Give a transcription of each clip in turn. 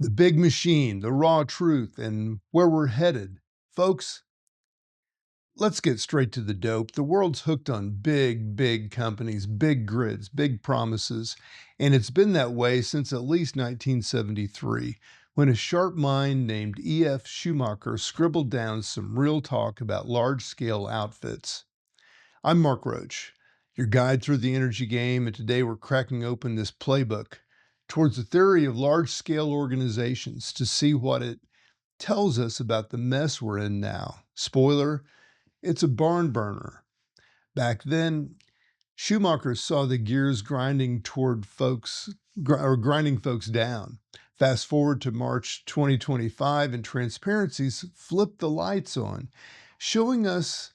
The big machine, the raw truth, and where we're headed. Folks, let's get straight to the dope. The world's hooked on big companies, big grids, big promises, and it's been that way since at least 1973, when a sharp mind named E.F. Schumacher scribbled down some real talk about large-scale outfits. I'm Mark Roach, your guide through the energy game, and today we're cracking open this playbook towards the theory of large-scale organizations to see what it tells us about the mess we're in now. Spoiler, it's a barn burner. Back then, Schumacher saw the gears grinding toward grinding folks down. Fast forward to March 2025 and transparencies flipped the lights on, showing us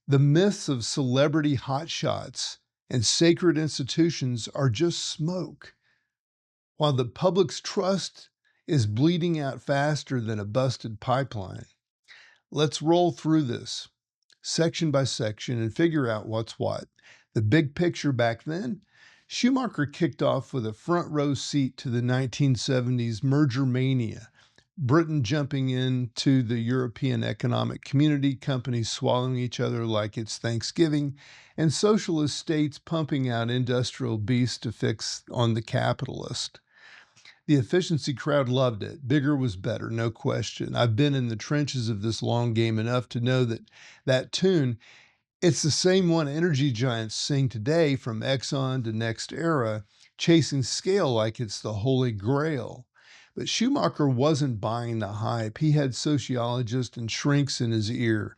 the myths of celebrity hotshots and sacred institutions are just smoke, while the public's trust is bleeding out faster than a busted pipeline. Let's roll through this section by section and figure out what's what. The big picture back then, Schumacher kicked off with a front row seat to the 1970s merger mania, Britain jumping into the European Economic Community, companies swallowing each other like it's Thanksgiving, and socialist states pumping out industrial beasts to fix on the capitalist. The efficiency crowd loved it. Bigger was better, no question. I've been in the trenches of this long game enough to know that that tune, it's the same one energy giants sing today, from Exxon to NextEra, chasing scale like it's the holy grail. But Schumacher wasn't buying the hype. He had sociologists and shrinks in his ear,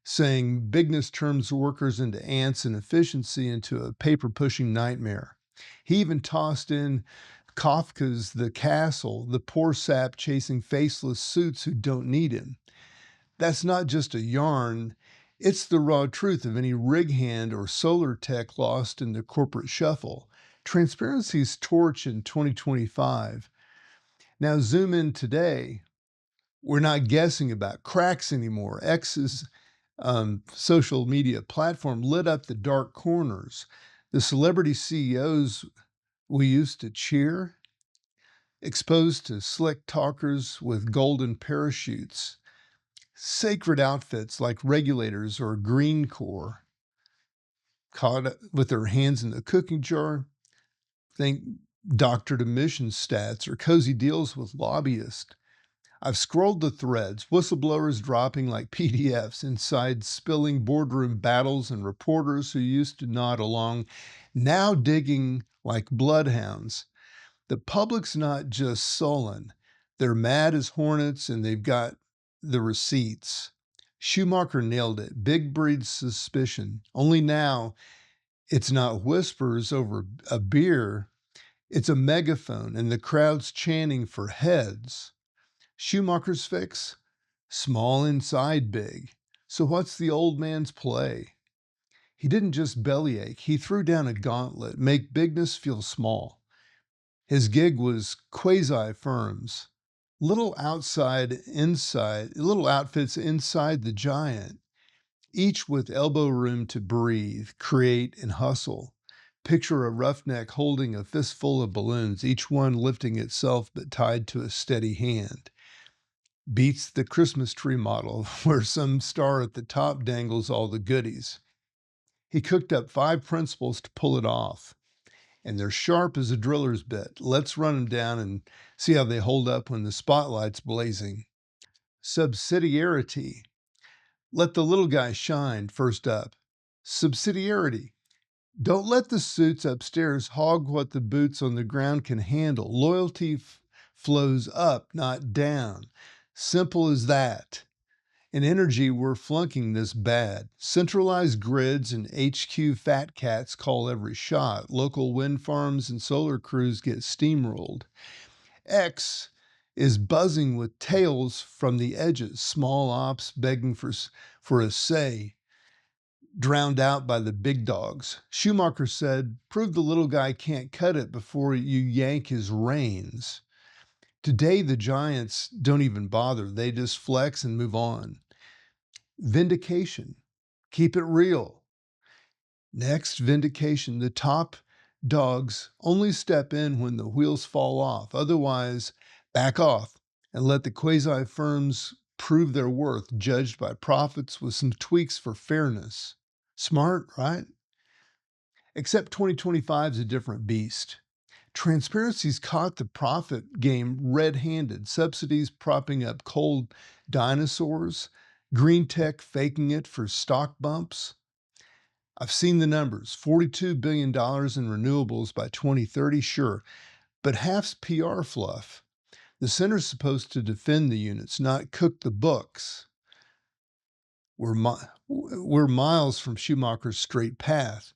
saying bigness turns workers into ants and efficiency into a paper-pushing nightmare. He even tossed in Kafka's The Castle, the poor sap chasing faceless suits who don't need him. That's not just a yarn, it's the raw truth of any rig hand or solar tech lost in the corporate shuffle. Transparency's torch in 2025. Now zoom in today. We're not guessing about cracks anymore. X's social media platform lit up the dark corners. The celebrity CEOs we used to cheer, exposed to slick talkers with golden parachutes, sacred outfits like regulators or Green Corps, caught with their hands in the cooking jar. Think doctored emission stats or cozy deals with lobbyists. I've scrolled the threads, whistleblowers dropping like PDFs inside spilling boardroom battles, and reporters who used to nod along now digging like bloodhounds. The public's not just sullen. They're mad as hornets and they've got the receipts. Schumacher nailed it. Big breeds suspicion. Only now it's not whispers over a beer. It's a megaphone and the crowd's chanting for heads. Schumacher's fix? Small inside big. So what's the old man's play? He didn't just bellyache. He threw down a gauntlet, make bigness feel small. His gig was quasi-firms, little outfits inside the giant, each with elbow room to breathe, create, and hustle. Picture a roughneck holding a fistful of balloons, each one lifting itself but tied to a steady hand. Beats the Christmas tree model, where some star at the top dangles all the goodies. He cooked up 5 principles to pull it off, and they're sharp as a driller's bit. Let's run them down and see how they hold up when the spotlight's blazing. Subsidiarity. Let the little guy shine first up. Subsidiarity. Don't let the suits upstairs hog what the boots on the ground can handle. Loyalty flows up, not down. Simple as that. In energy, we're flunking this bad. Centralized grids and HQ fat cats call every shot. Local wind farms and solar crews get steamrolled. X is buzzing with tails from the edges. Small ops begging for a say, drowned out by the big dogs. Schumacher said, prove the little guy can't cut it before you yank his reins. Today, the giants don't even bother. They just flex and move on. Vindication. Keep it real. Next, vindication. The top dogs only step in when the wheels fall off. Otherwise, Back off and let the quasi-firms prove their worth, judged by profits with some tweaks for fairness. Smart, right? Except 2025 is a different beast. Transparency's caught the profit game red-handed, subsidies propping up cold dinosaurs, green tech faking it for stock bumps. I've seen the numbers, $42 billion in renewables by 2030, sure, but half's PR fluff. The center's supposed to defend the units, not cook the books. We're miles from Schumacher's straight path.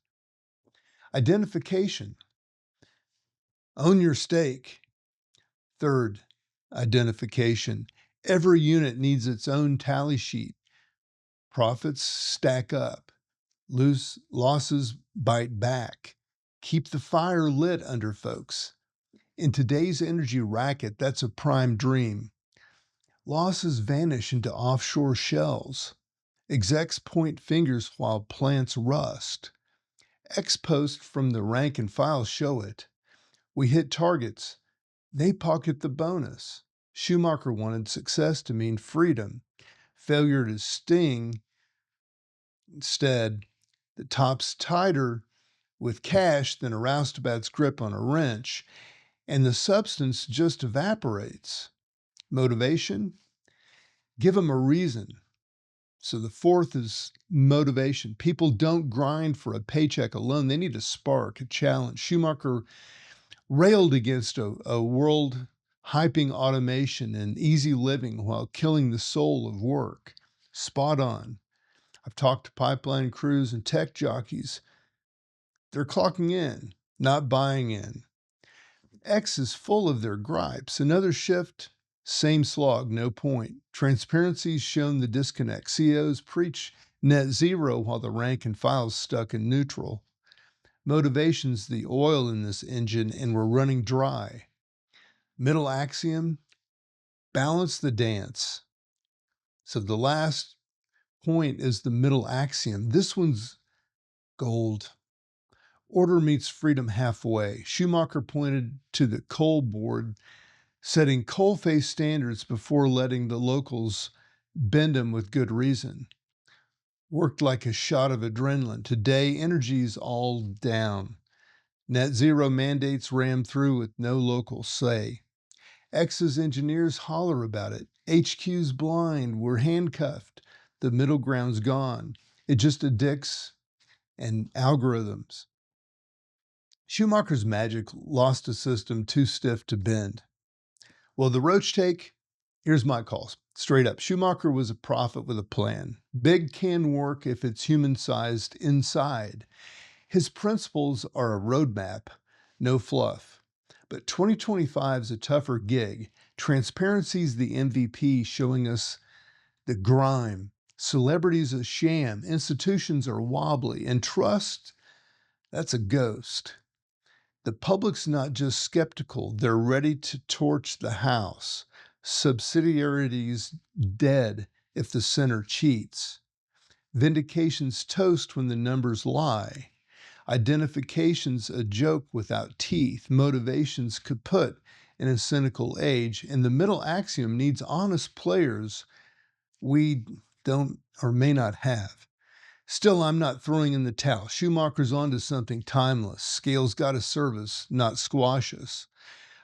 Identification. Own your stake. Third, identification. Every unit needs its own tally sheet. Profits stack up. Losses bite back. Keep the fire lit under folks. In today's energy racket, that's a prime dream. Losses vanish into offshore shells. Execs point fingers while plants rust. Ex-post from the rank and file show it. We hit targets. They pocket the bonus. Schumacher wanted success to mean freedom. Failure to sting. Instead, the top's tighter with cash than a roustabout's grip on a wrench, and the substance just evaporates. Motivation? Give them a reason. So the fourth is motivation. People don't grind for a paycheck alone. They need a spark, a challenge. Schumacher railed against a world hyping automation and easy living while killing the soul of work. Spot on. I've talked to pipeline crews and tech jockeys. They're clocking in, not buying in. X is full of their gripes. Another shift, same slog, no point. Transparency's shown the disconnect. CEOs preach net zero while the rank and file's stuck in neutral. Motivation's the oil in this engine, and we're running dry. Middle Axiom, balance the dance. So the last point is the Middle Axiom. This one's gold. Order meets freedom halfway. Schumacher pointed to the coal board, setting coal-face standards before letting the locals bend them with good reason. Worked like a shot of adrenaline. Today, energy's all down. Net zero mandates ram through with no local say. X's engineers holler about it. HQ's blind. We're handcuffed. The middle ground's gone. It just addicts and algorithms. Schumacher's magic lost a system too stiff to bend. Well, the Roach take, here's my calls. Straight up, Schumacher was a prophet with a plan. Big can work if it's human-sized inside. His principles are a roadmap, no fluff. But 2025 is a tougher gig. Transparency's the MVP, showing us the grime. Celebrity's a sham. Institutions are wobbly. And trust, that's a ghost. The public's not just skeptical, they're ready to torch the house. Subsidiarity's dead if the center cheats. Vindication's toast when the numbers lie. Identification's a joke without teeth. Motivation's kaput in a cynical age. And the Middle Axiom needs honest players we don't or may not have. Still, I'm not throwing in the towel. Schumacher's onto something timeless. Scale's got to serve us, not squash us.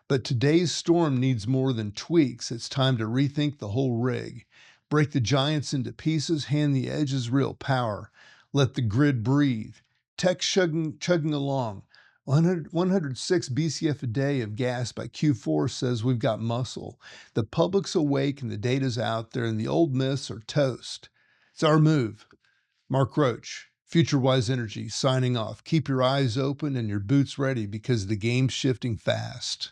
But today's storm needs more than tweaks. It's time to rethink the whole rig. Break the giants into pieces, hand the edges real power. Let the grid breathe. Tech chugging along. 106 BCF a day of gas by Q4 says we've got muscle. The public's awake and the data's out there, and the old myths are toast. It's our move. Mark Roach, FutureWise Energy, signing off. Keep your eyes open and your boots ready because the game's shifting fast.